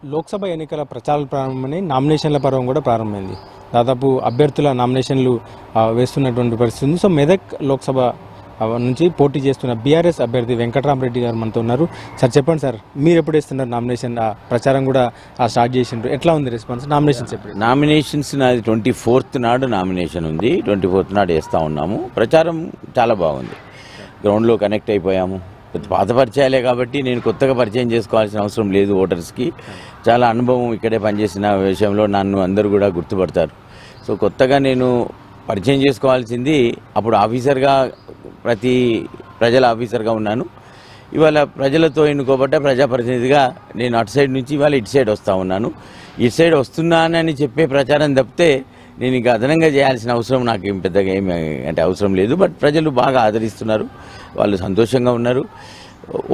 లోక్సభ ఎన్నికల ప్రచార ప్రారంభమని నామినేషన్ల పర్వం కూడా ప్రారంభమైంది. దాదాపు అభ్యర్థుల నామినేషన్లు వేస్తున్నటువంటి పరిస్థితి ఉంది. సో మెదక్ లోక్సభ నుంచి పోటీ చేస్తున్న బీఆర్ఎస్ అభ్యర్థి వెంకటరామరెడ్డి గారు మనతో ఉన్నారు. సార్ చెప్పండి సార్, మీరు ఎప్పుడు వేస్తున్నారు నామినేషన్? ప్రచారం కూడా స్టార్ట్ చేసిండ్రు, ఎట్లా ఉంది రెస్పాన్స్? నామినేషన్స్ ఎప్పుడు? నామినేషన్స్ నాది 24th నాడు నామినేషన్ ఉంది. 24th నాడు వేస్తూ ఉన్నాము. ప్రచారం చాలా బాగుంది. గ్రౌండ్లో కనెక్ట్ అయిపోయాము. పాత పరిచయాలే కాబట్టి నేను కొత్తగా పరిచయం చేసుకోవాల్సిన అవసరం లేదు. ఓటర్స్కి చాలా అనుభవం, ఇక్కడే పనిచేసిన విషయంలో నన్ను అందరూ కూడా గుర్తుపడతారు. సో కొత్తగా నేను పరిచయం చేసుకోవాల్సింది అప్పుడు ఆఫీసర్గా, ప్రజల ఆఫీసర్గా ఉన్నాను. ఇవాళ ప్రజలతో ఎన్నుకోబడ్డ ప్రజాప్రతినిధిగా నేను అటు సైడ్ నుంచి ఇవాళ ఇటు సైడ్ వస్తూ ఉన్నాను. ఇటు సైడ్ వస్తున్నానని చెప్పే ప్రచారం తప్పితే నేను ఇంకా అదనంగా చేయాల్సిన అవసరం నాకు ఏం పెద్దగా ఏమి అంటే అవసరం లేదు. బట్ ప్రజలు బాగా ఆదరిస్తున్నారు, వాళ్ళు సంతోషంగా ఉన్నారు,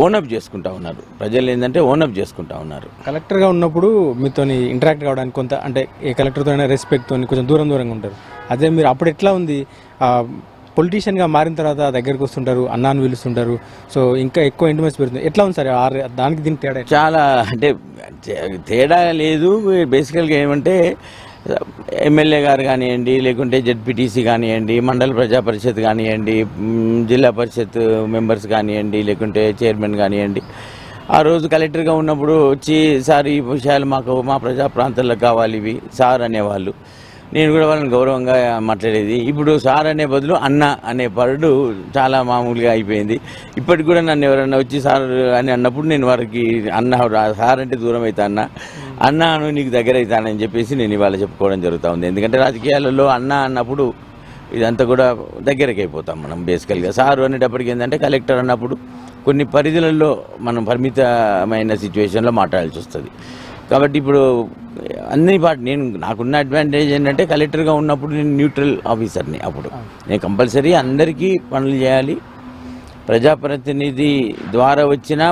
ఓనప్ చేసుకుంటా ఉన్నారు. ప్రజలు ఏంటంటే ఓనప్ చేసుకుంటా ఉన్నారు. కలెక్టర్గా ఉన్నప్పుడు మీతో ఇంటరాక్ట్ కావడానికి కొంత అంటే ఏ కలెక్టర్తో అయినా రెస్పెక్ట్తో కొంచెం దూరంగా ఉంటారు. అదే మీరు అప్పుడు ఎట్లా ఉంది? పొలిటీషియన్గా మారిన తర్వాత దగ్గరికి వస్తుంటారు, అన్నాను పిలుస్తుంటారు. సో ఇంకా ఎక్కువ ఇంటిమేట్స్ పెడుతుంది. ఎట్లా ఉంది సార్ దానికి దీనికి తేడా? చాలా అంటే తేడా లేదు. బేసికల్గా ఏమంటే ఎమ్మెల్యే గారు కానివ్వండి, లేకుంటే జెడ్పీటీసీ కానివ్వండి, మండల ప్రజా పరిషత్ కానివ్వండి, జిల్లా పరిషత్ మెంబర్స్ కానివ్వండి, లేకుంటే చైర్మన్ కానివ్వండి, ఆ రోజు కలెక్టర్గా ఉన్నప్పుడు వచ్చి సార్ ఈ విషయాలు మా ప్రజా ప్రాంతాల్లో కావాలి ఇవి సార్ అనేవాళ్ళు. నేను కూడా వాళ్ళని గౌరవంగా మాట్లాడేది. ఇప్పుడు సార్ అనే బదులు అన్న అనే పరుడు చాలా మామూలుగా అయిపోయింది. ఇప్పటికి కూడా నన్ను ఎవరన్నా వచ్చి సార్ అని అన్నప్పుడు నేను వారికి అన్న, సార్ అంటే దూరం అవుతా అన్నాను నీకు దగ్గర అవుతానని చెప్పేసి నేను ఇవాళ చెప్పుకోవడం జరుగుతూ ఉంది. ఎందుకంటే రాజకీయాలలో అన్న అన్నప్పుడు ఇదంతా కూడా దగ్గరికి అయిపోతాం మనం. బేసికల్గా సారు అనేటప్పటికి ఏంటంటే కలెక్టర్ అన్నప్పుడు కొన్ని పరిధులలో మనం పరిమితమైన సిచ్యువేషన్లో మాట్లాడాల్సి వస్తుంది. కాబట్టి ఇప్పుడు అన్ని నాకున్న అడ్వాంటేజ్ ఏంటంటే కలెక్టర్గా ఉన్నప్పుడు నేను న్యూట్రల్ ఆఫీసర్ని. అప్పుడు నేను కంపల్సరీ అందరికీ పనులు చేయాలి. ప్రజాప్రతినిధి ద్వారా వచ్చినా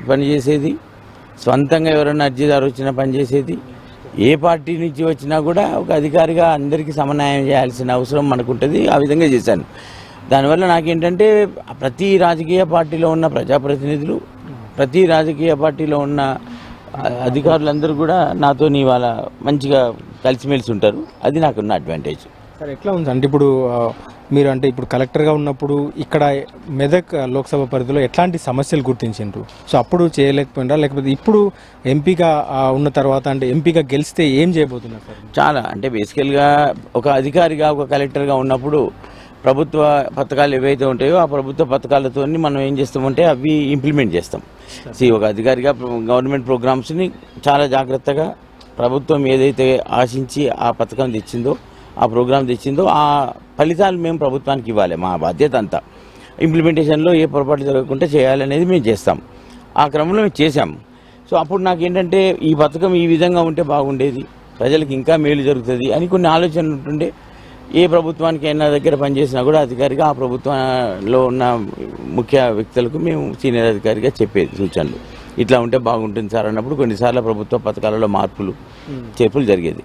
పనిచేసేది, స్వంతంగా ఎవరైనా అర్జీదారు వచ్చినా పనిచేసేది, ఏ పార్టీ నుంచి వచ్చినా కూడా ఒక అధికారిగా అందరికీ సమన్వయం చేయాల్సిన అవసరం మనకుంటుంది. ఆ విధంగా చేశాను. దానివల్ల నాకేంటంటే ప్రతి రాజకీయ పార్టీలో ఉన్న ప్రజాప్రతినిధులు, ప్రతి రాజకీయ పార్టీలో ఉన్న అధికారులందరూ కూడా నాతో ఇవాళ మంచిగా కలిసిమెలిసి ఉంటారు. అది నాకున్న అడ్వాంటేజ్. సార్ ఎట్లా ఉంది అంటే ఇప్పుడు మీరు అంటే ఇప్పుడు కలెక్టర్గా ఉన్నప్పుడు ఇక్కడ మెదక్ లోక్సభ పరిధిలో ఎట్లాంటి సమస్యలు గుర్తించిండ్రు? సో అప్పుడు చేయలేకపోయినరా, లేకపోతే ఇప్పుడు ఎంపీగా ఉన్న తర్వాత అంటే ఎంపీగా గెలిస్తే ఏం చేయబోతున్నారు సార్? చాలా అంటే బేసికల్గా ఒక అధికారిగా, ఒక కలెక్టర్గా ఉన్నప్పుడు ప్రభుత్వ పథకాలు ఏవైతే ఉంటాయో ఆ ప్రభుత్వ పథకాలతో మనం ఏం చేస్తామంటే అవి ఇంప్లిమెంట్ చేస్తాం. ఒక అధికారిగా గవర్నమెంట్ ప్రోగ్రామ్స్ని చాలా జాగ్రత్తగా ప్రభుత్వం ఏదైతే ఆశించి ఆ పథకం తెచ్చిందో, ఆ ప్రోగ్రాం తెచ్చిందో ఆ ఫలితాలు మేము ప్రభుత్వానికి ఇవ్వాలి. మా బాధ్యత అంతా ఇంప్లిమెంటేషన్లో ఏ పొరపాటు జరగకుండా చేయాలనేది మేము చేస్తాం. ఆ క్రమంలో మేము చేశాం. సో అప్పుడు నాకేంటంటే ఈ పథకం ఈ విధంగా ఉంటే బాగుండేది, ప్రజలకు ఇంకా మేలు జరుగుతుంది అని కొన్ని ఆలోచనలు ఉంటుండే. ఏ ప్రభుత్వానికి అయినా దగ్గర పనిచేసినా కూడా అధికారిగా ఆ ప్రభుత్వంలో ఉన్న ముఖ్య వ్యక్తులకు మేము సీనియర్ అధికారిగా చెప్పేది సూచనలు, ఇట్లా ఉంటే బాగుంటుంది సార్ అన్నప్పుడు కొన్నిసార్లు ప్రభుత్వ పథకాలలో మార్పులు చేర్పులు జరిగేది.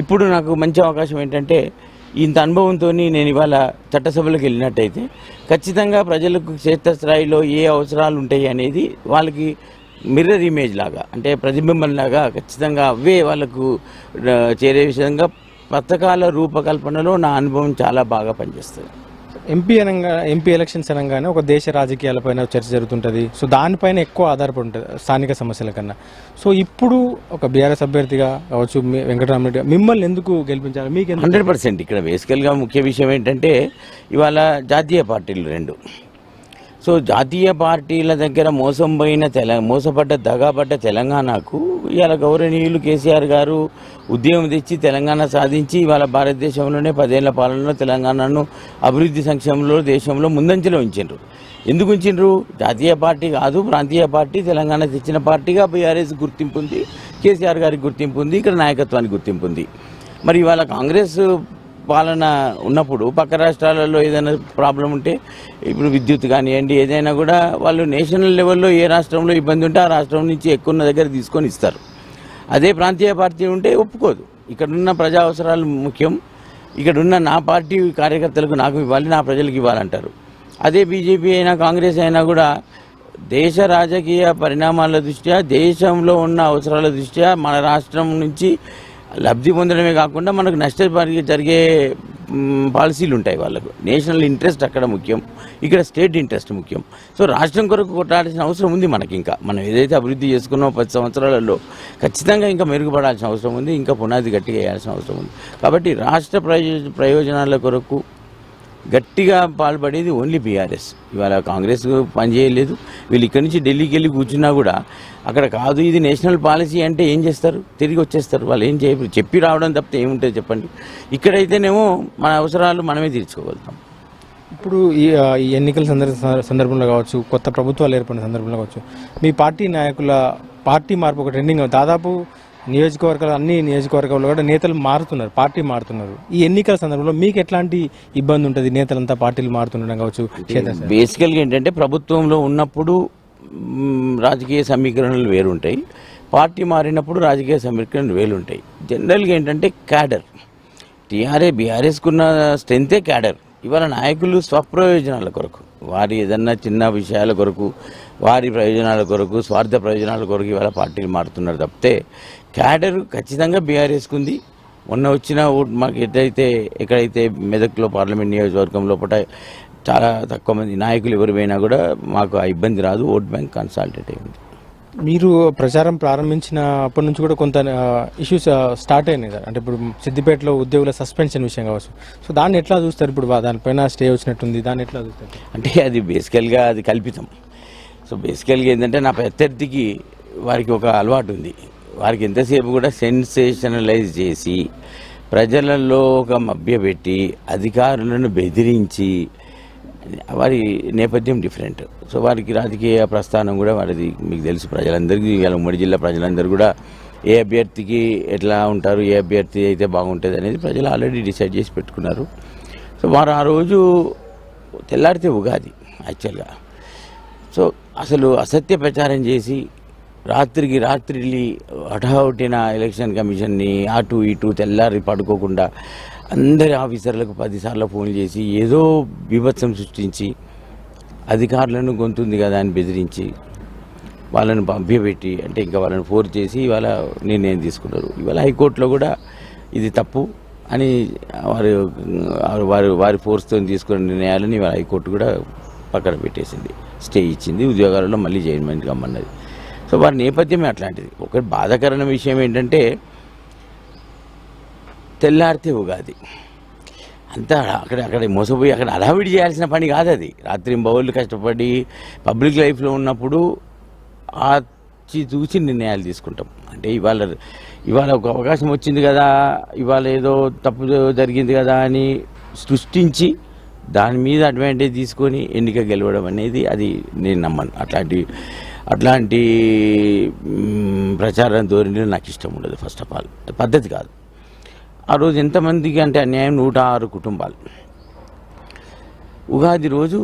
ఇప్పుడు నాకు మంచి అవకాశం ఏంటంటే ఇంత అనుభవంతో నేను ఇవాళ చట్టసభలకు వెళ్ళినట్టయితే ఖచ్చితంగా ప్రజలకు క్షేత్రస్థాయిలో ఏ అవసరాలు ఉంటాయి అనేది వాళ్ళకి మిర్రర్ ఇమేజ్ లాగా, అంటే ప్రతిబింబం లాగా ఖచ్చితంగా అవే వాళ్ళకు చేరే విధంగా పథకాల రూపకల్పనలో నా అనుభవం చాలా బాగా పనిచేస్తుంది. ఎంపీ ఎలక్షన్స్ అనగానే ఒక దేశ రాజకీయాలపైన చర్చ జరుగుతుంటుంది. సో దానిపైన ఎక్కువ ఆధారపడి ఉంటుంది స్థానిక సమస్యల కన్నా. సో ఇప్పుడు ఒక బీఆర్ఎస్ అభ్యర్థిగా కావచ్చు, వెంకటరామరెడ్డి మిమ్మల్ని ఎందుకు గెలిపించాలి? మీకు 100%. ఇక్కడ బేసికల్గా ముఖ్య విషయం ఏంటంటే ఇవాళ జాతీయ పార్టీలు రెండు. సో జాతీయ పార్టీల దగ్గర మోసపడ్డ దగాపడ్డ తెలంగాణకు ఇవాళ గౌరవనీయులు కేసీఆర్ గారు ఉద్యమం తెచ్చి తెలంగాణ సాధించి ఇవాళ భారతదేశంలోనే 10 ఏళ్ల పాలనలో తెలంగాణను అభివృద్ధి సంక్షేమంలో దేశంలో ముందంజలో ఉంచిండ్రు. ఎందుకు ఉంచిండ్రు? జాతీయ పార్టీ కాదు, ప్రాంతీయ పార్టీ, తెలంగాణ తెచ్చిన పార్టీగా బీఆర్ఎస్ గుర్తింపు ఉంది, కేసీఆర్ గారికి గుర్తింపు ఉంది, ఇక్కడ నాయకత్వానికి గుర్తింపు ఉంది. మరి ఇవాళ కాంగ్రెస్ పాలన ఉన్నప్పుడు పక్క రాష్ట్రాలలో ఏదైనా ప్రాబ్లం ఉంటే, ఇప్పుడు విద్యుత్ కానివ్వండి ఏదైనా కూడా వాళ్ళు నేషనల్ లెవెల్లో ఏ రాష్ట్రంలో ఇబ్బంది ఉంటే ఆ రాష్ట్రం నుంచి ఎక్కువ దగ్గర తీసుకొని ఇస్తారు. అదే ప్రాంతీయ పార్టీ ఉంటే ఒప్పుకోదు. ఇక్కడున్న ప్రజా అవసరాలు ముఖ్యం, ఇక్కడున్న నా పార్టీ కార్యకర్తలకు నాకు ఇవ్వాలి, నా ప్రజలకు ఇవ్వాలంటారు. అదే బీజేపీ అయినా కాంగ్రెస్ అయినా కూడా దేశ రాజకీయ పరిణామాల దృష్ట్యా, దేశంలో ఉన్న అవసరాల దృష్ట్యా మన రాష్ట్రం నుంచి లబ్ధి పొందడమే కాకుండా మనకు నష్టపరి జరిగే పాలసీలు ఉంటాయి. వాళ్ళకు నేషనల్ ఇంట్రెస్ట్ అక్కడ ముఖ్యం, ఇక్కడ స్టేట్ ఇంట్రెస్ట్ ముఖ్యం. సో రాష్ట్రం కొరకు కొట్టాల్సిన అవసరం ఉంది మనకి. ఇంకా మనం ఏదైతే అభివృద్ధి చేసుకున్నామో 10 సంవత్సరాలలో ఖచ్చితంగా ఇంకా మెరుగుపడాల్సిన అవసరం ఉంది, ఇంకా పునాది గట్టిగా వేయాల్సిన అవసరం ఉంది. కాబట్టి రాష్ట్ర ప్రయోజనాల కొరకు గట్టిగా పాల్పడేది ఓన్లీ బీఆర్ఎస్. ఇవాళ కాంగ్రెస్ పనిచేయలేదు. వీళ్ళు ఇక్కడి నుంచి ఢిల్లీకి వెళ్ళి కూర్చున్నా కూడా అక్కడ కాదు ఇది నేషనల్ పాలసీ అంటే ఏం చేస్తారు? తిరిగి వచ్చేస్తారు. వాళ్ళు ఏం చెప్పి రావడం తప్పితే ఏముంటుంది చెప్పండి. ఇక్కడైతేనేమో మన అవసరాలు మనమే తీర్చుకోగలుగుతాం. ఇప్పుడు ఈ ఎన్నికల సందర్భంలో కావచ్చు, కొత్త ప్రభుత్వాలు ఏర్పడిన సందర్భంలో కావచ్చు, మీ పార్టీ నాయకుల పార్టీ మార్పు ఒక ట్రెండింగ్. దాదాపు అన్ని నియోజకవర్గాల్లో కూడా నేతలు మారుతున్నారు, పార్టీ మారుతున్నారు. ఈ ఎన్నికల సందర్భంలో మీకు ఎట్లాంటి ఇబ్బంది ఉంటుంది? నేతలంతా పార్టీలు మారుతుండడం కావచ్చు. బేసికల్గా ఏంటంటే ప్రభుత్వంలో ఉన్నప్పుడు రాజకీయ సమీకరణలు వేరుంటాయి, పార్టీ మారినప్పుడు రాజకీయ సమీకరణలు వేరుంటాయి. జనరల్గా ఏంటంటే క్యాడర్, బీఆర్ఎస్కున్న స్ట్రెంతే క్యాడర్. ఇవాళ నాయకులు స్వప్రయోజనాల కొరకు, వారి ఏదన్నా చిన్న విషయాల కొరకు, వారి ప్రయోజనాల కొరకు, స్వార్థ ప్రయోజనాల కొరకు ఇవాళ పార్టీలు మారుతున్నారు తప్పితే క్యాడర్ ఖచ్చితంగా బీఆర్ఎస్కు ఉంది. మొన్న వచ్చిన ఓట్ మాకు ఎక్కడైతే మెదక్లో పార్లమెంట్ నియోజకవర్గం లోపల చాలా తక్కువ మంది నాయకులు ఎవరు పోయినా కూడా మాకు ఆ ఇబ్బంది రాదు. ఓట్ బ్యాంక్ కన్సాలిడేట్ అయింది. మీరు ప్రచారం ప్రారంభించిన అప్పటి నుంచి కూడా కొంత ఇష్యూస్ స్టార్ట్ అయినాయి సార్. అంటే ఇప్పుడు సిద్దిపేటలో ఉద్యోగుల సస్పెన్షన్ విషయం కావచ్చు. సో దాన్ని ఎట్లా చూస్తారు? ఇప్పుడు దానిపైన స్టే వచ్చినట్టుంది, దాన్ని ఎట్లా చూస్తారు? అంటే అది బేసికల్గా అది కల్పితం. సో బేసికల్గా ఏంటంటే నా ప్రత్యర్థికి వారికి ఒక అలవాటు ఉంది. వారికి ఎంతసేపు కూడా సెన్సేషనలైజ్ చేసి ప్రజలలో ఒక మభ్యపెట్టి అధికారులను బెదిరించి, వారి నేపథ్యం డిఫరెంట్. సో వారికి రాజకీయ ప్రస్థానం కూడా వారిది మీకు తెలుసు. ప్రజలందరికీ ఇవాళ ఉమ్మడి జిల్లా ప్రజలందరూ కూడా ఏ అభ్యర్థికి ఎట్లా ఉంటారు, ఏ అభ్యర్థి అయితే బాగుంటుంది అనేది ప్రజలు ఆల్రెడీ డిసైడ్ చేసి పెట్టుకున్నారు. సో వారు ఆ రోజు తెల్లారితే ఉగాది యాక్చువల్గా. సో అసలు అసత్య ప్రచారం చేసి రాత్రికి రాత్రి హఠాహుటిన ఎలక్షన్ కమిషన్ని అటు ఇటు తెల్లారి పడుకోకుండా అందరి ఆఫీసర్లకు 10 సార్లు ఫోన్ చేసి ఏదో బీభత్సం సృష్టించి అధికారులను గొంతుంది కదా అని బెదిరించి వాళ్ళని పంపిపెట్టి, అంటే ఇంకా వాళ్ళని ఫోర్స్ చేసి ఇవాళ నిర్ణయం తీసుకున్నారు. ఇవాళ హైకోర్టులో కూడా ఇది తప్పు అని వారి ఫోర్స్తో తీసుకున్న నిర్ణయాలని ఇవాళ హైకోర్టు కూడా పక్కన పెట్టేసింది, స్టే ఇచ్చింది, ఉద్యోగాలలో మళ్ళీ జాయిన్మెంట్ కమ్మన్నది. సో వారి నేపథ్యమే అట్లాంటిది. ఒక బాధాకరమైన విషయం ఏంటంటే తెల్లారితే ఉగాది అంతా అక్కడ మోసపోయి అక్కడ హడావిడి చేయాల్సిన పని కాదు అది. రాత్రి బౌళ్ళు కష్టపడి పబ్లిక్ లైఫ్లో ఉన్నప్పుడు ఆచి చూసి నిర్ణయాలు తీసుకుంటాం. అంటే ఇవాళ ఒక అవకాశం వచ్చింది కదా, ఇవాళ ఏదో తప్పు జరిగింది కదా అని సృష్టించి దాని మీద అడ్వాంటేజ్ తీసుకొని ఎన్నిక గెలవడం అనేది అది నేను నమ్మను. అట్లాంటి ప్రచారం ధోరణిలో నాకు ఇష్టం ఉండదు. ఫస్ట్ ఆఫ్ ఆల్ పద్ధతి కాదు. ఆ రోజు ఎంతమందికి అంటే అన్యాయం, 106 కుటుంబాలు. ఉగాది రోజు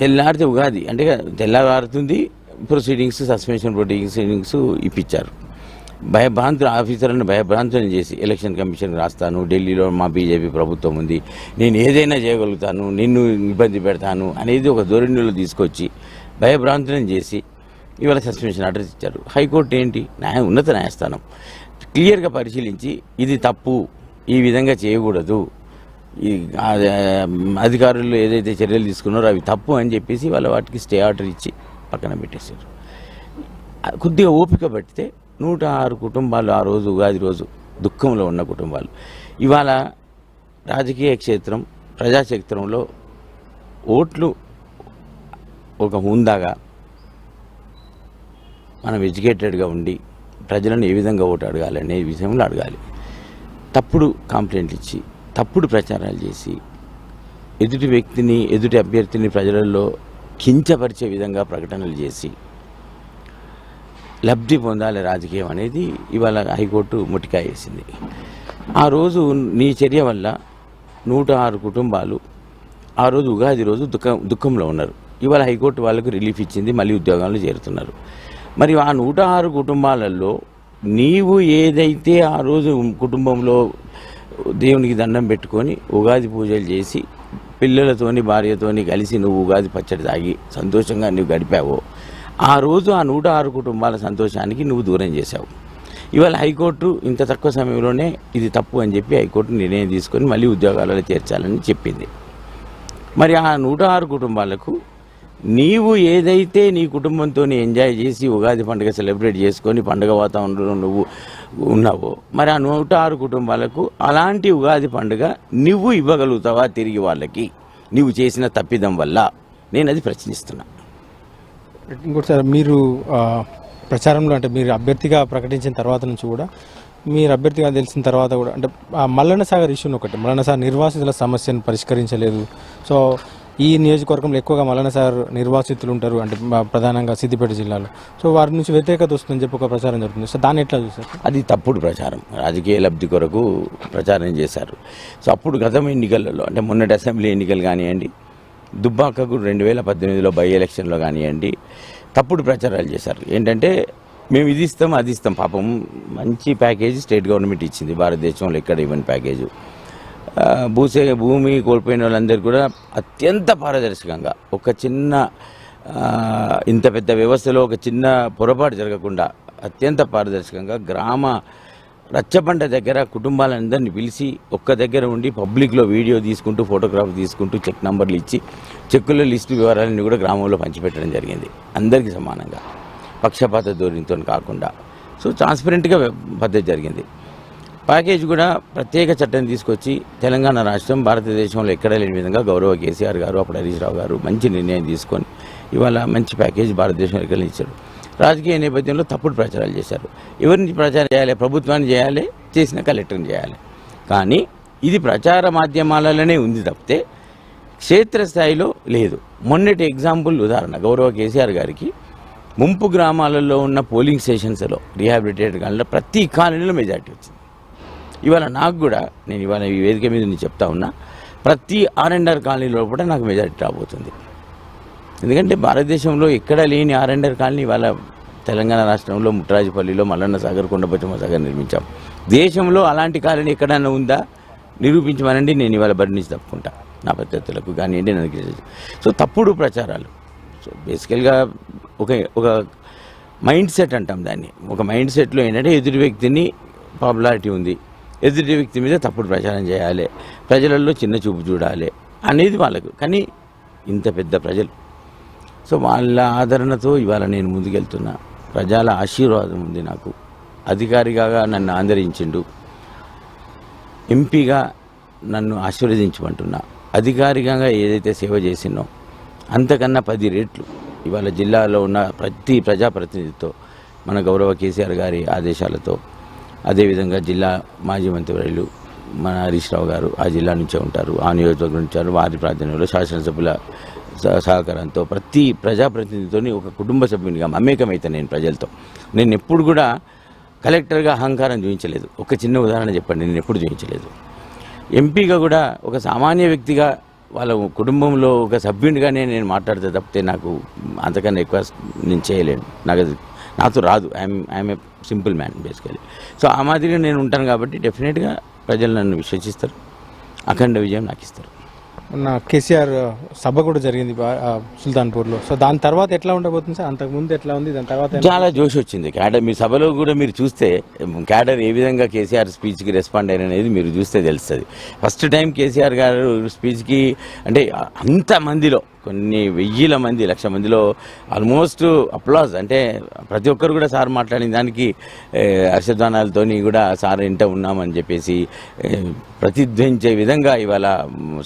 తెల్లారితే ఉగాది అంటే తెల్లవారుతుంది, సస్పెన్షన్ ప్రొసీడింగ్స్ ఇప్పించారు. భయభ్రాంతులు ఆఫీసర్లను భయభ్రాంతులను చేసి ఎలక్షన్ కమిషన్ రాస్తాను, ఢిల్లీలో మా బీజేపీ ప్రభుత్వం ఉంది, నేను ఏదైనా చేయగలుగుతాను, నిన్ను ఇబ్బంది పెడతాను అనేది ఒక ధోరణిలో తీసుకొచ్చి భయభ్రాంతులను చేసి ఇవాళ సస్పెన్షన్ ఆర్డర్స్ ఇచ్చారు. హైకోర్టు ఏంటి, ఉన్నత న్యాయస్థానం క్లియర్గా పరిశీలించి ఇది తప్పు, ఈ విధంగా చేయకూడదు, ఈ అధికారులు ఏదైతే చర్యలు తీసుకున్నారో అవి తప్పు అని చెప్పేసి వాళ్ళ వాటికి స్టే ఆర్డర్ ఇచ్చి పక్కన పెట్టేశారు. కొద్దిగా ఓపిక పట్టితే 106 కుటుంబాలు ఆ రోజు ఉగాది రోజు దుఃఖంలో ఉన్న కుటుంబాలు ఇవాళ రాజకీయ క్షేత్రం, ప్రజాక్షేత్రంలో ఓట్లు ఒక హుందాగా మనం ఎడ్యుకేటెడ్గా ఉండి ప్రజలను ఏ విధంగా ఓటు అడగాలి అనే విషయంలో అడగాలి. తప్పుడు కంప్లైంట్లు ఇచ్చి తప్పుడు ప్రచారాలు చేసి ఎదుటి అభ్యర్థిని ప్రజలలో కించపరిచే విధంగా ప్రకటనలు చేసి లబ్ధి పొందాలి రాజకీయం అనేది ఇవాళ హైకోర్టు ముట్టికాయ వేసింది. ఆ రోజు నీ చర్య వల్ల 106 కుటుంబాలు ఆ రోజు ఉగాది రోజు దుఃఖంలో ఉన్నారు. ఇవాళ హైకోర్టు వాళ్ళకు రిలీఫ్ ఇచ్చింది, మళ్ళీ ఉద్యోగాలు చేరుతున్నారు. మరి ఆ 106 కుటుంబాలలో నీవు ఏదైతే ఆ రోజు కుటుంబంలో దేవునికి దండం పెట్టుకొని ఉగాది పూజలు చేసి పిల్లలతోని భార్యతోని కలిసి నువ్వు ఉగాది పచ్చడి తాగి సంతోషంగా నువ్వు గడిపావో, ఆ రోజు ఆ 106 కుటుంబాల సంతోషానికి నువ్వు దూరం చేశావు. ఇవాళ హైకోర్టు ఇంత తక్కువ సమయంలోనే ఇది తప్పు అని చెప్పి హైకోర్టు నిర్ణయం తీసుకొని మళ్ళీ ఉద్యోగాలలో చేర్చాలని చెప్పింది. మరి ఆ 106 కుటుంబాలకు నీవు ఏదైతే నీ కుటుంబంతో ఎంజాయ్ చేసి ఉగాది పండుగ సెలబ్రేట్ చేసుకొని పండుగ వాతావరణంలో నువ్వు ఉన్నావో, మరి ఆ 106 కుటుంబాలకు అలాంటి ఉగాది పండుగ నువ్వు ఇవ్వగలుగుతావా తిరిగి వాళ్ళకి, నువ్వు చేసిన తప్పిదం వల్ల? నేను అది ప్రశ్నిస్తున్నా. ఇంకోటి సార్, మీరు ప్రచారంలో అంటే మీరు అభ్యర్థిగా ప్రకటించిన తర్వాత నుంచి కూడా, మీరు అభ్యర్థిగా తెలిసిన తర్వాత కూడా, అంటే మల్లన్న సాగర్ ఇష్యూని ఒకటి, మల్లన్న సాగర్ నిర్వాసితుల సమస్యను పరిష్కరించలేదు. సో ఈ నియోజకవర్గంలో ఎక్కువగా మల్లన్న సాగర్ నిర్వాసితులు ఉంటారు, అంటే ప్రధానంగా సిద్దిపేట జిల్లాలో. సో వారి నుంచి వ్యతిరేకత వస్తుందని చెప్పి ఒక ప్రచారం జరుగుతుంది. సో దాన్ని ఎట్లా చూసారు? అది తప్పుడు ప్రచారం, రాజకీయ లబ్ధి కొరకు ప్రచారం చేశారు. సో అప్పుడు గతం ఎన్నికలలో, అంటే మొన్నటి అసెంబ్లీ ఎన్నికలు కానివ్వండి, దుబ్బాకకు 2018లో బై ఎలక్షన్లో కానివ్వండి, తప్పుడు ప్రచారాలు చేశారు. ఏంటంటే మేము ఇది ఇస్తాం అది ఇస్తాం. పాపం మంచి ప్యాకేజీ స్టేట్ గవర్నమెంట్ ఇచ్చింది, భారతదేశంలో ఎక్కడ ఇవ్వని ప్యాకేజు. భూమి కోల్పోయిన వాళ్ళందరూ కూడా అత్యంత పారదర్శకంగా, ఒక చిన్న ఇంత పెద్ద వ్యవస్థలో ఒక చిన్న పొరపాటు జరగకుండా అత్యంత పారదర్శకంగా గ్రామ రచ్చబండ దగ్గర కుటుంబాలందరినీ పిలిచి ఒక్క దగ్గర ఉండి పబ్లిక్లో వీడియో తీసుకుంటూ ఫోటోగ్రాఫ్ తీసుకుంటూ చెక్ నంబర్లు ఇచ్చి చెక్కుల లిస్టు వివరాలన్నీ కూడా గ్రామంలో పంచిపెట్టడం జరిగింది, అందరికీ సమానంగా, పక్షపాత ధోరణితో కాకుండా. సో ట్రాన్స్పరెంట్గా పద్ధతి జరిగింది. ప్యాకేజ్ కూడా ప్రత్యేక చట్టం తీసుకొచ్చి తెలంగాణ రాష్ట్రం భారతదేశంలో ఎక్కడా లేని విధంగా గౌరవ కేసీఆర్ గారు, అప్పుడు హరీష్ రావు గారు మంచి నిర్ణయం తీసుకొని ఇవాళ మంచి ప్యాకేజ్ భారతదేశంలో ఎక్కడ ఇచ్చారు. రాజకీయ నేపథ్యంలో తప్పుడు ప్రచారాలు చేశారు. ఎవరిని ప్రచారం చేయాలి? ప్రభుత్వాన్ని చేయాలి, చేసిన కలెక్టర్ని చేయాలి. కానీ ఇది ప్రచార మాధ్యమాలలోనే ఉంది తప్పితే క్షేత్రస్థాయిలో లేదు. మొన్నటి ఎగ్జాంపుల్ ఉదాహరణ, గౌరవ కేసీఆర్ గారికి ముంపు గ్రామాలలో ఉన్న పోలింగ్ స్టేషన్స్లో రీహాబిలిటేటెడ్ కాలనీలో ప్రతి కాలనీలో మెజార్టీ వచ్చింది. ఇవాళ నాకు కూడా, నేను ఇవాళ ఈ వేదిక మీద నేను చెప్తా ఉన్నా, ప్రతి R&R కాలనీలో కూడా నాకు మెజార్టీ రాబోతుంది. ఎందుకంటే భారతదేశంలో ఎక్కడా లేని R&R కాలనీ ఇవాళ తెలంగాణ రాష్ట్రంలో ముట్రాజుపల్లిలో మల్లన్న సాగర్, కొండపోచమ్మ సాగర్ నిర్మించాం. దేశంలో అలాంటి కాలనీ ఎక్కడన్నా ఉందా నిరూపించమనండి, నేను ఇవాళ బరి నుంచి తప్పుకుంటా నా పద్ధతులకు కానివ్వండి నాకు. సో తప్పుడు ప్రచారాలు, సో బేసికల్గా ఒక మైండ్ సెట్ అంటాం దాన్ని. ఒక మైండ్ సెట్లో ఏంటంటే ఎదుటి వ్యక్తిని పాపులారిటీ ఉంది, ఎదుటి వ్యక్తి మీద తప్పుడు ప్రచారం చేయాలి, ప్రజలలో చిన్న చూపు చూడాలి అనేది వాళ్ళకు. కానీ ఇంత పెద్ద ప్రజలు, సో వాళ్ళ ఆదరణతో ఇవాళ నేను ముందుకెళ్తున్నా. ప్రజల ఆశీర్వాదం ఉంది నాకు. అధికారిగా నన్ను ఆదరించిండు, ఎంపీగా నన్ను ఆశీర్వదించమంటున్నా. అధికారికంగా ఏదైతే సేవ చేసినో అంతకన్నా 10 రెట్లు ఇవాళ జిల్లాలో ఉన్న ప్రతి ప్రజాప్రతినిధితో, మన గౌరవ కేసీఆర్ గారి ఆదేశాలతో, అదేవిధంగా జిల్లా మాజీ మంత్రివర్యులు మన హరీష్ రావు గారు ఆ జిల్లా నుంచే ఉంటారు, ఆ నియోజకవర్గం నుంచి వారి ప్రాధాన్యంలో శాసనసభ్యుల సహకారంతో ప్రతి ప్రజాప్రతినిధితో ఒక కుటుంబ సభ్యునిగా మమేకమైతే నేను ప్రజలతో. నేను ఎప్పుడు కూడా కలెక్టర్గా అహంకారం చూపించలేదు. ఒక చిన్న ఉదాహరణ చెప్పండి, నేను ఎప్పుడు చూపించలేదు. ఎంపీగా కూడా ఒక సామాన్య వ్యక్తిగా వాళ్ళ కుటుంబంలో ఒక సభ్యునిగానే నేను మాట్లాడితే తప్పితే నాకు అంతకన్నా ఎక్కువ నేను చేయలేను. నాతో రాదు. I'm a simple man basically. So ఆ మాదిరిగా నేను ఉంటాను కాబట్టి డెఫినెట్గా ప్రజలు నన్ను విశ్వసిస్తారు, అఖండ విజయం నాకు ఇస్తారు. మొన్న కేసీఆర్ సభ కూడా జరిగింది సుల్తాన్పూర్లో. సో దాని తర్వాత ఎట్లా ఉండబోతుంది సార్? అంతకుముందు ఎట్లా ఉంది, దాని తర్వాత చాలా జోష్ వచ్చింది. క్యాడర్ మీ సభలో కూడా మీరు చూస్తే క్యాడర్ ఏ విధంగా కేసీఆర్ స్పీచ్కి రెస్పాండ్ అయినది మీరు చూస్తే తెలుస్తుంది. ఫస్ట్ టైం కేసీఆర్ గారు స్పీచ్కి అంటే అంతమందిలో కొన్ని 1000 మంది 1,00,000 మందిలో ఆల్మోస్ట్ అప్లాజ్, అంటే ప్రతి ఒక్కరు కూడా సార్ మాట్లాడిన దానికి హర్షధ్వానాలతో కూడా సార్ ఇంట ఉన్నామని చెప్పేసి ప్రతిధ్వనించే విధంగా ఇవాళ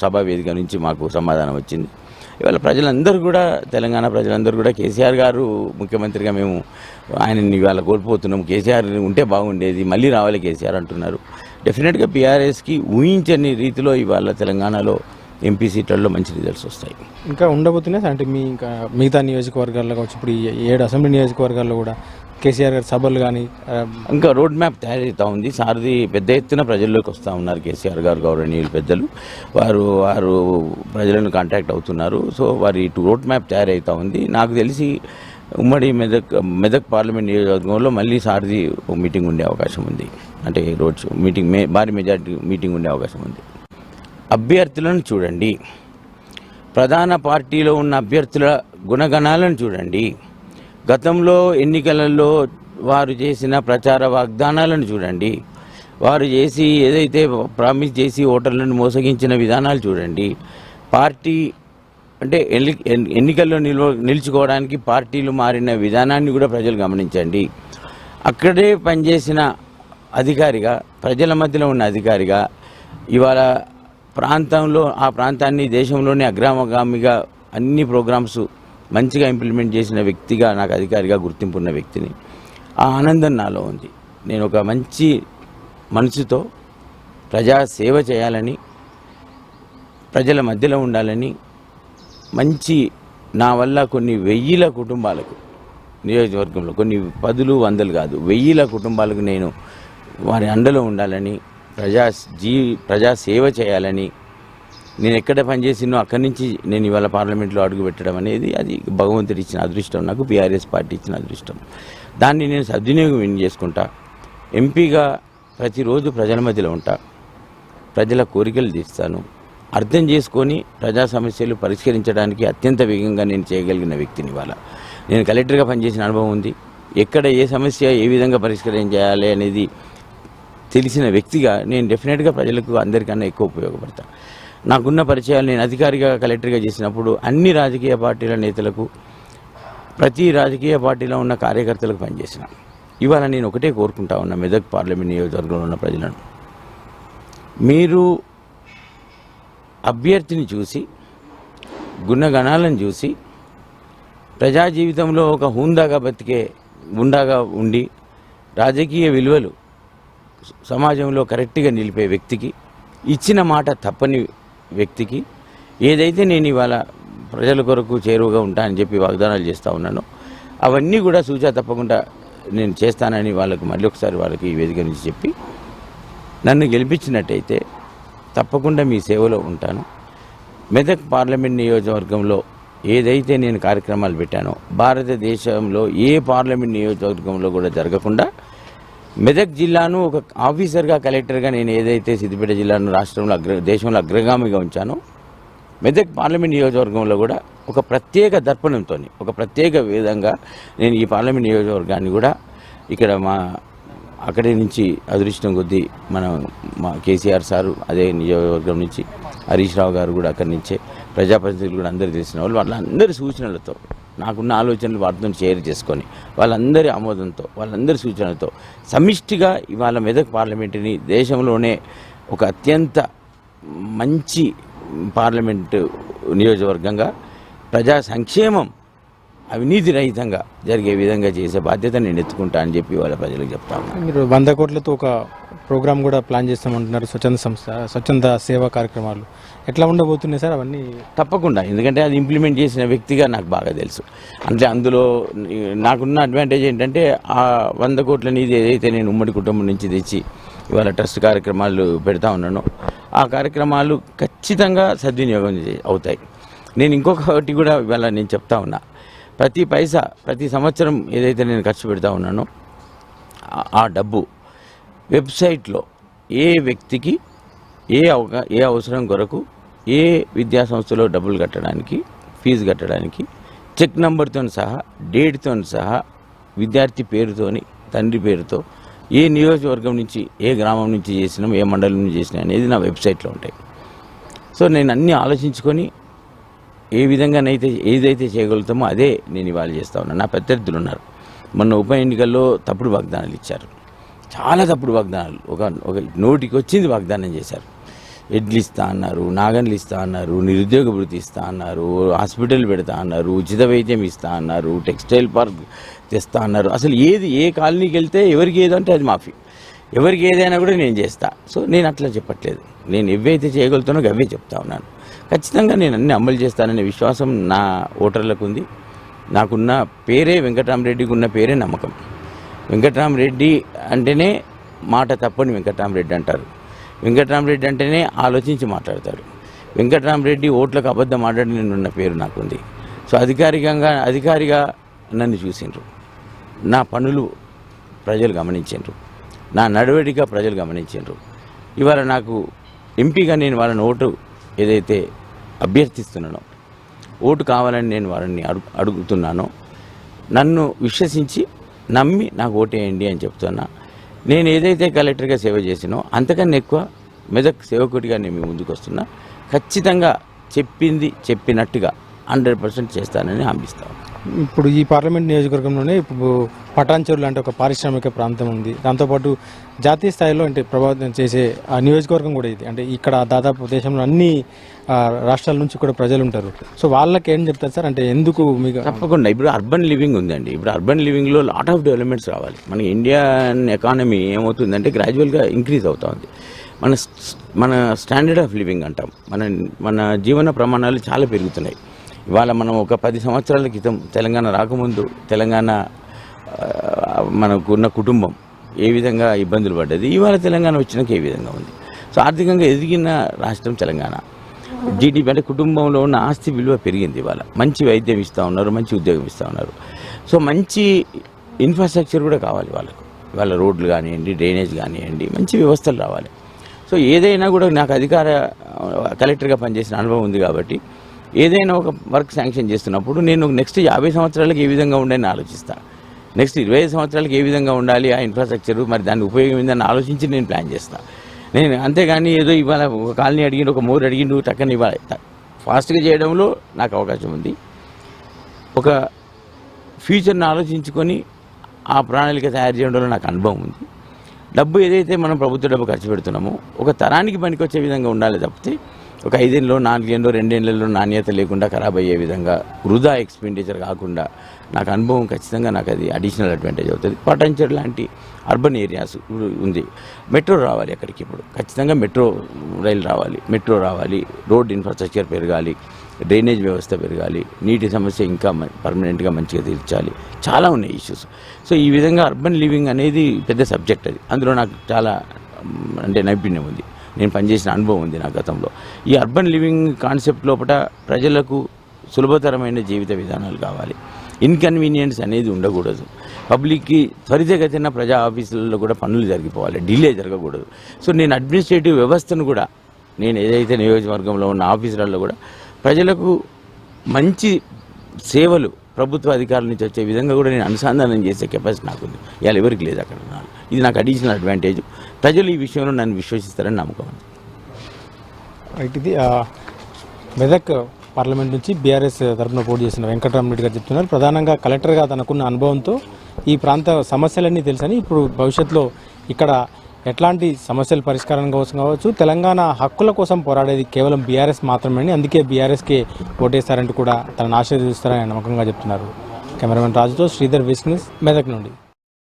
సభా వేదిక నుంచి మాకు సమాధానం వచ్చింది. ఇవాళ ప్రజలందరూ కూడా, తెలంగాణ ప్రజలందరూ కూడా కేసీఆర్ గారు ముఖ్యమంత్రిగా మేము ఆయనని ఇవాళ కోల్పోతున్నాం, కేసీఆర్ ఉంటే బాగుండేది, మళ్ళీ రావాలి కేసీఆర్ అంటున్నారు. డెఫినెట్గా బీఆర్ఎస్కి ఊహించని రీతిలో ఇవాళ తెలంగాణలో ఎంపీ సీట్లలో మంచి రిజల్ట్స్ వస్తాయి. ఇంకా ఉండబోతున్నాయి అంటే ఇంకా మిగతా నియోజకవర్గాల్లో కావచ్చు, ఇప్పుడు 7 అసెంబ్లీ నియోజకవర్గాల్లో కూడా కేసీఆర్ గారి సభలు కానీ ఇంకా రోడ్ మ్యాప్ తయారవుతూ ఉంది. సారథి పెద్ద ఎత్తున ప్రజల్లోకి వస్తూ ఉన్నారు. కేసీఆర్ గారు గౌరవనీయులు పెద్దలు వారు ప్రజలను కాంటాక్ట్ అవుతున్నారు. సో వారి రోడ్ మ్యాప్ తయారవుతూ ఉంది. నాకు తెలిసి ఉమ్మడి మెదక్ పార్లమెంట్ నియోజకవర్గంలో మళ్ళీ సారథి మీటింగ్ ఉండే అవకాశం ఉంది. అంటే రోడ్ షో మీటింగ్ భారీ మెజార్టీ మీటింగ్ ఉండే అవకాశం ఉంది. అభ్యర్థులను చూడండి, ప్రధాన పార్టీలో ఉన్న అభ్యర్థుల గుణగణాలను చూడండి, గతంలో ఎన్నికలలో వారు చేసిన ప్రచార వాగ్దానాలను చూడండి, వారు చేసి ఏదైతే ప్రామిస్ చేసి ఓటర్లను మోసగించిన విధానాలు చూడండి. పార్టీ అంటే ఎన్నికల్లో నిలుచుకోవడానికి పార్టీలు మారిన విధానాన్ని కూడా ప్రజలు గమనించండి. అక్కడే పనిచేసిన అధికారిగా, ప్రజల మధ్యలో ఉన్న అధికారిగా, ఇవాళ ప్రాంతంలో ఆ ప్రాంతాన్ని దేశంలోనే అగ్రగామిగా అన్ని ప్రోగ్రామ్స్ మంచిగా ఇంప్లిమెంట్ చేసిన వ్యక్తిగా, నాకు అధికారిగా గుర్తింపు ఉన్న వ్యక్తిని. ఆ ఆనందం నాలో ఉంది. నేను ఒక మంచి మనసుతో ప్రజా సేవ చేయాలని, ప్రజల మధ్యలో ఉండాలని, మంచి నా వల్ల కొన్ని వెయ్యిల కుటుంబాలకు, నియోజకవర్గంలో కొన్ని పదులు వందలు కాదు వెయ్యిల కుటుంబాలకు నేను వారి అండలో ఉండాలని, ప్రజా సేవ చేయాలని, నేను ఎక్కడ పనిచేసినో అక్కడి నుంచి నేను ఇవాళ పార్లమెంట్లో అడుగు పెట్టడం అనేది అది భగవంతుడు ఇచ్చిన అదృష్టం, నాకు బీఆర్ఎస్ పార్టీ ఇచ్చిన అదృష్టం. దాన్ని నేను సద్వినియోగం చేసుకుంటా. ఎంపీగా ప్రతిరోజు ప్రజల మధ్యలో ఉంటా, ప్రజల కోరికలు తీస్తాను, అర్థం చేసుకొని ప్రజా సమస్యలు పరిష్కరించడానికి అత్యంత వేగంగా నేను చేయగలిగిన వ్యక్తిని. ఇవాళ నేను కలెక్టర్గా పనిచేసిన అనుభవం ఉంది. ఎక్కడ ఏ సమస్య ఏ విధంగా పరిష్కరించాలి అనేది తెలిసిన వ్యక్తిగా నేను డెఫినెట్గా ప్రజలకు అందరికన్నా ఎక్కువ ఉపయోగపడతా. నాకున్న పరిచయాలు, నేను అధికారిగా కలెక్టర్గా చేసినప్పుడు అన్ని రాజకీయ పార్టీల నేతలకు, ప్రతి రాజకీయ పార్టీలో ఉన్న కార్యకర్తలకు పనిచేసిన. ఇవాళ నేను ఒకటే కోరుకుంటా ఉన్నా మెదక్ పార్లమెంట్ నియోజకవర్గంలో ఉన్న ప్రజలను, మీరు అభ్యర్థిని చూసి, గుణగణాలను చూసి, ప్రజా జీవితంలో ఒక హుందాగా ఉండి రాజకీయ విలువలు సమాజంలో కరెక్ట్గా నిలిపే వ్యక్తికి, ఇచ్చిన మాట తప్పని వ్యక్తికి, ఏదైతే నేను ఇవాళ ప్రజల కొరకు చేరువగా ఉంటానని చెప్పి వాగ్దానాలు చేస్తూ ఉన్నానో అవన్నీ కూడా సూచన తప్పకుండా నేను చేస్తానని వాళ్ళకు మళ్ళీ ఒకసారి వాళ్ళకి ఈ వేదిక నుంచి చెప్పి, నన్ను గెలిపించినట్టయితే తప్పకుండా మీ సేవలో ఉంటాను. మెదక్ పార్లమెంట్ నియోజకవర్గంలో ఏదైతే నేను కార్యక్రమాలు పెట్టానో భారతదేశంలో ఏ పార్లమెంట్ నియోజకవర్గంలో కూడా జరగకుండా మెదక్ జిల్లాను ఒక ఆఫీసర్గా, కలెక్టర్గా నేను ఏదైతే సిద్దిపేట జిల్లాను రాష్ట్రంలో దేశంలో అగ్రగామిగా ఉంచానో, మెదక్ పార్లమెంట్ నియోజకవర్గంలో కూడా ఒక ప్రత్యేక దర్పణంతో, ఒక ప్రత్యేక విధంగా నేను ఈ పార్లమెంట్ నియోజకవర్గాన్ని కూడా ఇక్కడ అక్కడి నుంచి అదృష్టం కొద్దీ మా కేసీఆర్ సారు అదే నియోజకవర్గం నుంచి, హరీష్ రావు గారు కూడా అక్కడి నుంచే, ప్రజాప్రతినిధులు కూడా అందరూ తెలిసిన వాళ్ళు, వాళ్ళందరి సూచనలతో, నాకున్న ఆలోచనలు వాటితో షేర్ చేసుకొని, వాళ్ళందరి ఆమోదంతో, వాళ్ళందరి సూచనలతో సమిష్టిగా ఇవాళ మెదక్ పార్లమెంటుని దేశంలోనే ఒక అత్యంత మంచి పార్లమెంటు నియోజకవర్గంగా, ప్రజా సంక్షేమం అవినీతి రహితంగా జరిగే విధంగా చేసే బాధ్యత నేను ఎత్తుకుంటా అని చెప్పి వాళ్ళ ప్రజలకు చెప్తాను. మీరు 100 కోట్లతో ఒక ప్రోగ్రామ్ కూడా ప్లాన్ చేస్తామంటున్నారు, స్వచ్ఛంద సేవా కార్యక్రమాలు ఎట్లా ఉండబోతున్నాయి సార్ అవన్నీ? తప్పకుండా, ఎందుకంటే అది ఇంప్లిమెంట్ చేసిన వ్యక్తిగా నాకు బాగా తెలుసు. అంటే అందులో నాకున్న అడ్వాంటేజ్ ఏంటంటే, ఆ 100 కోట్ల నిధి ఏదైతే నేను ఉమ్మడి కుటుంబం నుంచి తెచ్చి ఇవాళ ట్రస్ట్ కార్యక్రమాలు పెడతా ఉన్నానో, ఆ కార్యక్రమాలు ఖచ్చితంగా సద్వినియోగం అవుతాయి. నేను ఇంకొకటి కూడా ఇవాళ నేను చెప్తా ఉన్నా, ప్రతి పైసా ప్రతి సంవత్సరం ఏదైతే నేను ఖర్చు పెడతా ఉన్నానో ఆ డబ్బు వెబ్సైట్లో ఏ వ్యక్తికి ఏ అవసరం కొరకు, ఏ విద్యా సంస్థలో డబ్బులు కట్టడానికి, ఫీజు కట్టడానికి, చెక్ నెంబర్తో సహా, డేట్తో సహా, విద్యార్థి పేరుతోని, తండ్రి పేరుతో, ఏ నియోజకవర్గం నుంచి, ఏ గ్రామం నుంచి చేసినాం, ఏ మండలం నుంచి చేసినా అనేది నా వెబ్సైట్లో ఉంటాయి. సో నేను అన్నీ ఆలోచించుకొని ఏ విధంగానైతే ఏదైతే చేయగలుగుతామో అదే నేను ఇవాళ చేస్తా ఉన్నాను. నా ప్రత్యర్థులు ఉన్నారు, మొన్న ఉప ఎన్నికల్లో తప్పుడు వాగ్దానాలు ఇచ్చారు, చాలా తప్పుడు వాగ్దానాలు, ఒక నోటికి వచ్చింది వాగ్దానం చేశారు. ఎడ్లు ఇస్తా అన్నారు, నాగన్లు ఇస్తా అన్నారు, నిరుద్యోగ భృతి ఇస్తా అన్నారు, హాస్పిటల్ పెడతా అన్నారు, ఉచిత వైద్యం ఇస్తా అన్నారు, టెక్స్టైల్ పార్క్ తెస్తా అన్నారు. అసలు ఏ కాలనీకి వెళ్తే ఎవరికి ఏదంటే అది మాఫీ, ఎవరికి ఏదైనా కూడా నేను చేస్తా. సో నేను అట్లా చెప్పట్లేదు, నేను ఏవైతే చేయగలుగుతానో అవే చెప్తా ఉన్నాను. ఖచ్చితంగా నేను అన్నీ అమలు చేస్తాననే విశ్వాసం నా ఓటర్లకు ఉంది. నాకున్న పేరే వెంకటరామరెడ్డికి ఉన్న పేరే నమ్మకం. వెంకటరామరెడ్డి అంటేనే మాట తప్పని వెంకటరామరెడ్డి అంటారు. వెంకటరామరెడ్డి అంటేనే ఆలోచించి మాట్లాడతారు. వెంకటరామరెడ్డి ఓట్లకు అబద్ధం ఆడని పేరు నాకుంది. సో అధికారిగా నన్ను చూసిండ్రు, నా పనులు ప్రజలు గమనించిండ్రు, నా నడవడిక ప్రజలు గమనించిండ్రు. ఇవాళ నాకు ఎంపీగా నేను వాళ్ళని ఓటు ఏదైతే అభ్యర్థిస్తున్నానో, ఓటు కావాలని నేను వారిని అడుగుతున్నానో, నన్ను విశ్వసించి నమ్మి నాకు ఓటేయండి అని చెప్తున్నా. నేను ఏదైతే కలెక్టర్గా సేవ చేసినో అంతకన్నా ఎక్కువ మెదక్ సేవకుడిగా నేను మీ ముందుకు వస్తున్నా. ఖచ్చితంగా చెప్పింది చెప్పినట్టుగా 100% చేస్తానని హామీస్తాను. ఇప్పుడు ఈ పార్లమెంట్ నియోజకవర్గంలోనే ఇప్పుడు పటాన్చెరు లాంటి ఒక పారిశ్రామిక ప్రాంతం ఉంది. దాంతోపాటు జాతీయ స్థాయిలో అంటే ప్రభావితం చేసే ఆ నియోజకవర్గం కూడా ఇది. అంటే ఇక్కడ దాదాపు దేశంలో అన్ని రాష్ట్రాల నుంచి కూడా ప్రజలు ఉంటారు. సో వాళ్ళకి ఏం చెప్తారు సార్? అంటే ఎందుకు మీకు తప్పకుండా ఇప్పుడు అర్బన్ లివింగ్ ఉందండి. ఇప్పుడు అర్బన్ లివింగ్లో లాట్ ఆఫ్ డెవలప్మెంట్స్ రావాలి. మన ఇండియన్ ఎకానమీ ఏమవుతుందంటే గ్రాడ్యువల్గా ఇంక్రీజ్ అవుతా ఉంది. మన స్టాండర్డ్ ఆఫ్ లివింగ్ అంటాం, మన జీవన ప్రమాణాలు చాలా పెరుగుతున్నాయి. ఇవాళ మనం ఒక 10 సంవత్సరాల క్రితం తెలంగాణ రాకముందు తెలంగాణ మనకున్న కుటుంబం ఏ విధంగా ఇబ్బందులు పడ్డది, ఇవాళ తెలంగాణ వచ్చినాక ఏ విధంగా ఉంది. సో ఆర్థికంగా ఎదిగిన రాష్ట్రం తెలంగాణ. జీడిపి అంటే కుటుంబంలో ఉన్న ఆస్తి విలువ పెరిగింది. ఇవాళ మంచి వైద్యం ఇస్తూ ఉన్నారు, మంచి ఉద్యోగం ఇస్తూ ఉన్నారు. సో మంచి ఇన్ఫ్రాస్ట్రక్చర్ కూడా కావాలి వాళ్ళకు. వాళ్ళ రోడ్లు కానివ్వండి, డ్రైనేజ్ కానివ్వండి, మంచి వ్యవస్థలు రావాలి. సో ఏదైనా కూడా నాకు కలెక్టర్గా పనిచేసిన అనుభవం ఉంది కాబట్టి ఏదైనా ఒక వర్క్ శాంక్షన్ చేస్తున్నప్పుడు నేను నెక్స్ట్ 50 సంవత్సరాలకు ఏ విధంగా ఉండాలని ఆలోచిస్తాను. నెక్స్ట్ 25 సంవత్సరాలకు ఏ విధంగా ఉండాలి ఆ ఇన్ఫ్రాస్ట్రక్చర్, మరి దాని ఉపయోగం ఏందని ఆలోచించి నేను ప్లాన్ చేస్తాను. నేను అంతేగాని ఏదో ఇవాళ ఒక కాలనీ అడిగిండు, ఒక మోర్ అడిగిండు, టక్కని ఇవ్వాలి ఫాస్ట్గా చేయడంలో నాకు అవకాశం ఉంది. ఒక ఫ్యూచర్ని ఆలోచించుకొని ఆ ప్రణాళిక తయారు చేయడంలో నాకు అనుభవం ఉంది. డబ్బు ఏదైతే మనం ప్రభుత్వ డబ్బు ఖర్చు పెడుతున్నామో ఒక తరానికి పనికొచ్చే విధంగా ఉండాలి తప్పితే ఒక 5 ఏళ్ళలో 4 ఏళ్ళలో 2 ఏళ్ళలో నాణ్యత లేకుండా ఖరాబ్ అయ్యే విధంగా వృధా ఎక్స్పెండిచర్ కాకుండా నాకు అనుభవం ఖచ్చితంగా నాకు అది అడిషనల్ అడ్వాంటేజ్ అవుతుంది. పటాన్చెరు లాంటి అర్బన్ ఏరియాస్ ఇప్పుడు ఉంది, మెట్రో రావాలి అక్కడికి. ఇప్పుడు ఖచ్చితంగా మెట్రో రైలు రావాలి, మెట్రో రావాలి, రోడ్ ఇన్ఫ్రాస్ట్రక్చర్ పెరగాలి, డ్రైనేజ్ వ్యవస్థ పెరగాలి, నీటి సమస్య ఇంకా పర్మనెంట్గా మంచిగా తీర్చాలి. చాలా ఉన్నాయి ఇష్యూస్. సో ఈ విధంగా అర్బన్ లివింగ్ అనేది పెద్ద సబ్జెక్ట్. అది అందులో నాకు చాలా అంటే నైపుణ్యం ఉంది, నేను పనిచేసిన అనుభవం ఉంది నా గతంలో. ఈ అర్బన్ లివింగ్ కాన్సెప్ట్ లోపల ప్రజలకు సులభతరమైన జీవిత విధానాలు కావాలి, ఇన్కన్వీనియన్స్ అనేది ఉండకూడదు. పబ్లిక్కి త్వరితగతిన ప్రజా ఆఫీసులలో కూడా పనులు జరిగిపోవాలి, డిలే జరగకూడదు. సో నేను అడ్మినిస్ట్రేటివ్ వ్యవస్థను కూడా నేను ఏదైతే నియోజకవర్గంలో ఉన్న ఆఫీసులలో కూడా ప్రజలకు మంచి సేవలు ప్రభుత్వ అధికారుల నుంచి వచ్చే విధంగా కూడా నేను అనుసంధానం చేసే కెపాసిటీ నాకుంది. ఇవాళ ఎవరికి లేదు అక్కడ. ఇది నాకు అడిషనల్ అడ్వాంటేజ్. ప్రజలు ఈ విషయంలో నన్ను విశ్వసిస్తారని నమ్మకం ఉంది. ఇది మెదక్ పార్లమెంట్ నుంచి బీఆర్ఎస్ తరఫున పోటీ చేసిన వెంకటరామరెడ్డి గారు చెప్తున్నారు. ప్రధానంగా కలెక్టర్గా తనకున్న అనుభవంతో ఈ ప్రాంత సమస్యలన్నీ తెలుసని, ఇప్పుడు భవిష్యత్తులో ఇక్కడ ఎట్లాంటి సమస్యల పరిష్కారం కోసం కావచ్చు, తెలంగాణ హక్కుల కోసం పోరాడేది కేవలం బీఆర్ఎస్ మాత్రమే, అందుకే బీఆర్ఎస్కే ఓటేస్తారంటూ కూడా తనను ఆశీర్వదిస్తారని నమ్మకంగా చెప్తున్నారు. కెమెరామెన్ రాజుతో శ్రీధర్, విస్క్ న్యూస్, మెదక్ నుండి.